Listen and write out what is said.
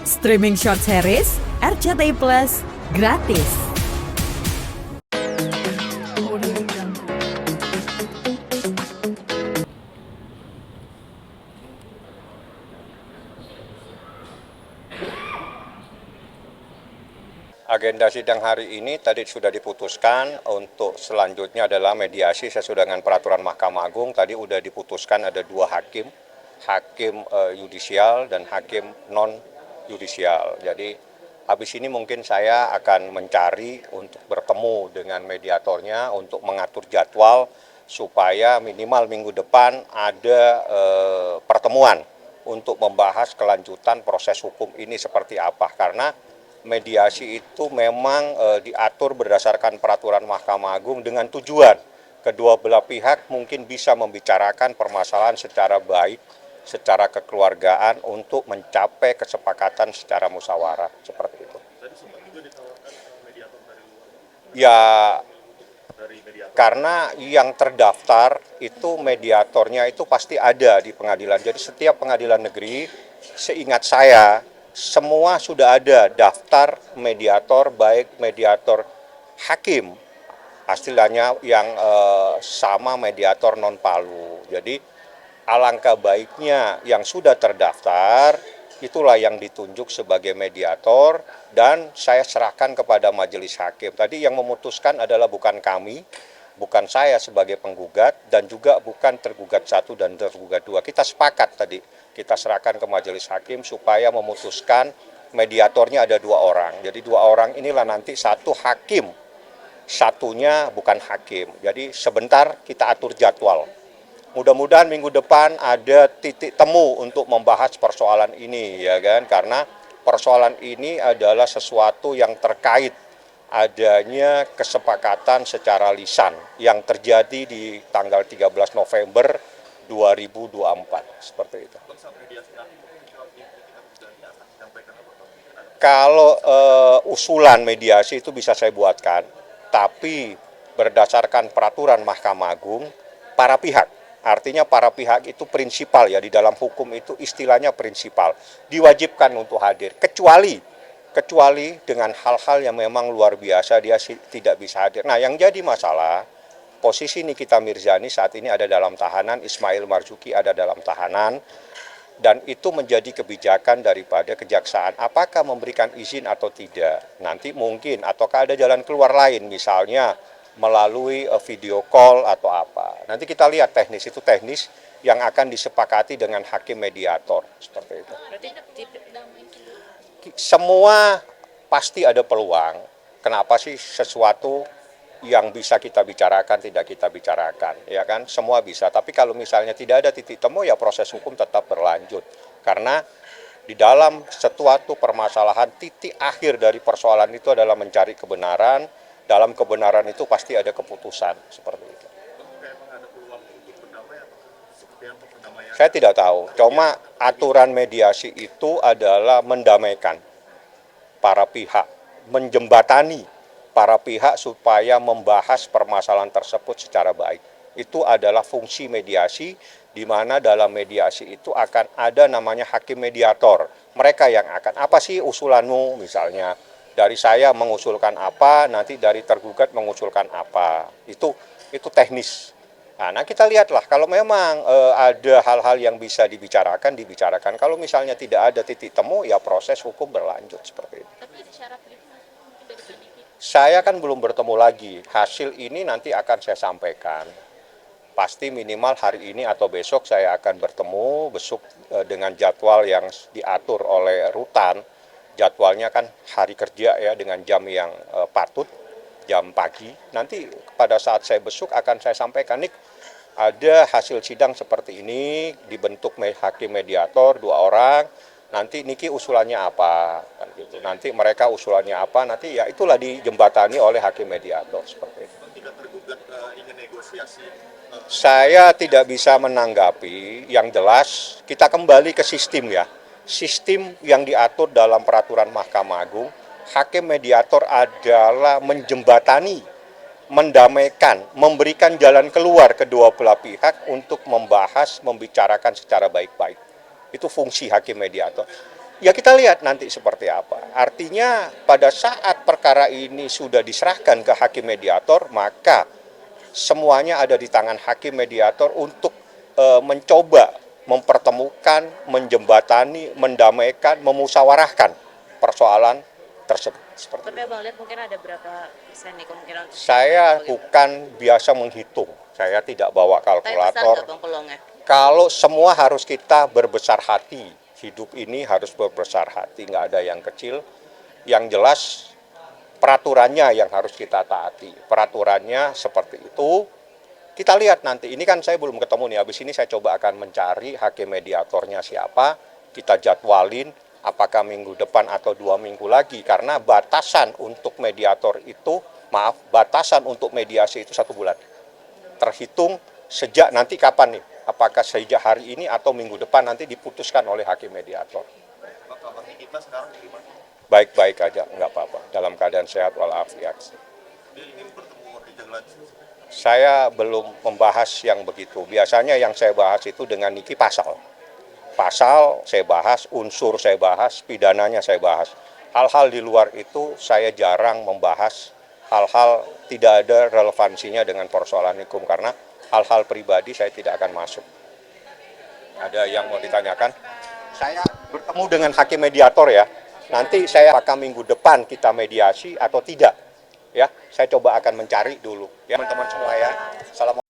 Streaming short series RCTI Plus gratis. Agenda sidang hari ini tadi sudah diputuskan untuk selanjutnya adalah mediasi sesuai dengan peraturan Mahkamah Agung. Tadi sudah diputuskan ada 2 hakim, hakim yudisial dan hakim non yudisial. Jadi habis ini mungkin saya akan mencari untuk bertemu dengan mediatornya untuk mengatur jadwal supaya minimal minggu depan ada pertemuan untuk membahas kelanjutan proses hukum ini seperti apa, karena mediasi itu memang diatur berdasarkan peraturan Mahkamah Agung dengan tujuan kedua belah pihak mungkin bisa membicarakan permasalahan secara baik, secara kekeluargaan untuk mencapai kesepakatan secara musyawarah seperti itu. Ya, karena yang terdaftar itu mediatornya itu pasti ada di pengadilan. Jadi setiap pengadilan negeri, seingat saya, semua sudah ada daftar mediator, baik mediator hakim, istilahnya yang sama mediator non palu. Jadi alangkah baiknya yang sudah terdaftar, itulah yang ditunjuk sebagai mediator dan saya serahkan kepada majelis hakim. Tadi yang memutuskan adalah bukan kami, bukan saya sebagai penggugat dan juga bukan tergugat 1 dan tergugat 2. Kita sepakat tadi, kita serahkan ke majelis hakim supaya memutuskan mediatornya ada 2 orang. Jadi 2 orang inilah nanti satu hakim, satunya bukan hakim. Jadi sebentar kita atur jadwal. Mudah-mudahan minggu depan ada titik temu untuk membahas persoalan ini, ya kan? Karena persoalan ini adalah sesuatu yang terkait adanya kesepakatan secara lisan yang terjadi di tanggal 13 November 2024 seperti itu. Kalau usulan mediasi itu bisa saya buatkan, tapi berdasarkan peraturan Mahkamah Agung, para pihak, artinya para pihak itu prinsipal ya, di dalam hukum itu istilahnya prinsipal, diwajibkan untuk hadir, kecuali dengan hal-hal yang memang luar biasa dia tidak bisa hadir. Nah, yang jadi masalah, posisi Nikita Mirzani saat ini ada dalam tahanan, Ismail Marzuki ada dalam tahanan, dan itu menjadi kebijakan daripada kejaksaan. Apakah memberikan izin atau tidak? Nanti mungkin, ataukah ada jalan keluar lain, misalnya melalui video call atau apa. Nanti kita lihat teknis, itu teknis yang akan disepakati dengan hakim mediator, seperti itu. Semua pasti ada peluang. Kenapa sih sesuatu yang bisa kita bicarakan tidak kita bicarakan, ya kan? Semua bisa. Tapi kalau misalnya tidak ada titik temu, ya proses hukum tetap berlanjut. Karena di dalam suatu permasalahan, titik akhir dari persoalan itu adalah mencari kebenaran. Dalam kebenaran itu pasti ada keputusan seperti itu. Saya tidak tahu, cuma aturan mediasi itu adalah mendamaikan para pihak, menjembatani para pihak supaya membahas permasalahan tersebut secara baik. Itu adalah fungsi mediasi, di mana dalam mediasi itu akan ada namanya hakim mediator. Mereka yang akan, apa sih usulanmu misalnya, dari saya mengusulkan apa, nanti dari tergugat mengusulkan apa. Itu teknis. Nah, kita lihatlah kalau memang ada hal-hal yang bisa dibicarakan. Kalau misalnya tidak ada titik temu, ya proses hukum berlanjut seperti itu. Tapi ada syarat saya kan belum bertemu lagi. Hasil ini nanti akan saya sampaikan. Pasti minimal hari ini atau besok saya akan bertemu, besok dengan jadwal yang diatur oleh rutan. Jadwalnya kan hari kerja ya, dengan jam yang patut, jam pagi. Nanti pada saat saya besok akan saya sampaikan, nih ada hasil sidang seperti ini, dibentuk hakim mediator 2 orang, nanti Niki usulannya apa, kan gitu. Nanti mereka usulannya apa, nanti ya itulah dijembatani oleh hakim mediator seperti itu. Tidak tergugat ingin negosiasi. Saya tidak bisa menanggapi, yang jelas kita kembali ke sistem ya. Sistem yang diatur dalam peraturan Mahkamah Agung, hakim mediator adalah menjembatani, mendamaikan, memberikan jalan keluar kedua belah pihak untuk membahas, membicarakan secara baik-baik. Itu fungsi hakim mediator. Ya kita lihat nanti seperti apa. Artinya pada saat perkara ini sudah diserahkan ke hakim mediator, maka semuanya ada di tangan hakim mediator untuk mencoba mempertemukan, menjembatani, mendamaikan, memusyawarahkan persoalan tersebut. Seperti Tapi Abang lihat mungkin ada berapa persen nih kemungkinan untuk saya bagaimana? bukan biasa menghitung, saya tidak bawa Tapi besar kalkulator. nggak Bang peluangnya? Kalau semua harus kita berbesar hati, hidup ini harus berbesar hati, nggak ada yang kecil. Yang jelas peraturannya yang harus kita taati. Peraturannya seperti itu. Kita lihat nanti, ini kan saya belum ketemu nih, habis ini saya coba akan mencari hakim mediatornya siapa, kita jadwalin apakah minggu depan atau 2 minggu lagi, karena batasan untuk mediator itu, batasan untuk mediasi itu 1 bulan. Terhitung sejak nanti kapan nih, apakah sejak hari ini atau minggu depan nanti diputuskan oleh hakim mediator. Kabar Nikita sekarang gimana? Baik-baik aja, nggak apa-apa, dalam keadaan sehat walafiat. Dia ingin bertemu Richard lagi. Saya belum membahas yang begitu. Biasanya yang saya bahas itu dengan Niki pasal. Pasal saya bahas, unsur saya bahas, pidananya saya bahas. Hal-hal di luar itu saya jarang membahas hal-hal tidak ada relevansinya dengan persoalan hukum, karena hal-hal pribadi saya tidak akan masuk. Ada yang mau ditanyakan? Saya bertemu dengan hakim mediator ya. Nanti saya apakah minggu depan kita mediasi atau tidak. Ya, saya coba akan mencari dulu. Ya, teman-teman semua ya. Assalamualaikum.